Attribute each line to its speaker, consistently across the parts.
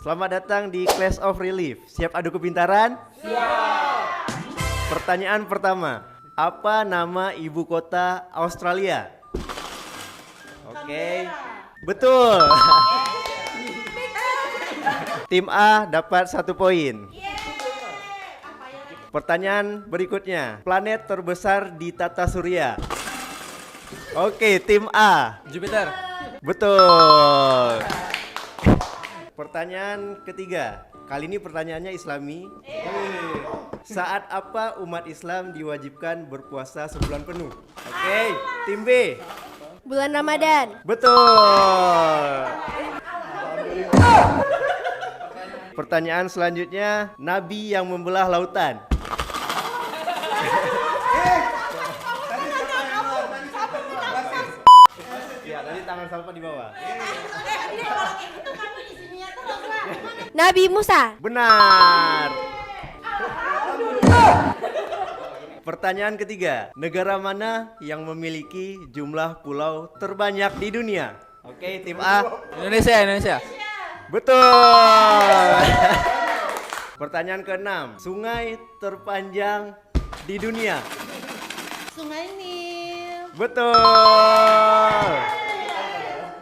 Speaker 1: Selamat datang di Clash of Relief. Siap adu kepintaran? Siap. Pertanyaan pertama, apa nama ibu kota Australia? Oke. Betul. Tim A dapat 1 poin. Pertanyaan berikutnya, planet terbesar di tata surya. Oke, tim A.
Speaker 2: Jupiter.
Speaker 1: Betul. Pertanyaan ketiga, kali ini pertanyaannya Islami. Saat apa umat Islam diwajibkan berpuasa sebulan penuh? Oke, tim B.
Speaker 3: Bulan Ramadan.
Speaker 1: Betul. Pertanyaan selanjutnya, nabi yang membelah lautan. Ya, tadi tangan siapa di bawah?
Speaker 3: Nabi Musa.
Speaker 1: Benar. Pertanyaan ketiga, negara mana yang memiliki jumlah pulau terbanyak di dunia? Oke, tim A.
Speaker 2: Indonesia.
Speaker 1: Betul. Pertanyaan ke-6, sungai terpanjang di dunia.
Speaker 3: Sungai Nil.
Speaker 1: Betul.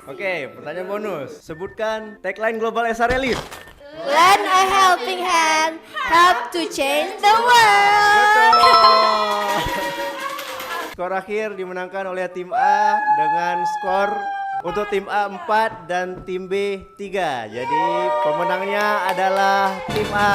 Speaker 1: Oke, pertanyaan bonus. Sebutkan tagline Global SR Relief.
Speaker 3: Lend a helping hand, help to change the world.
Speaker 1: Betul. Skor akhir dimenangkan oleh tim A dengan skor untuk tim A 4 dan tim B 3. Jadi pemenangnya adalah tim A.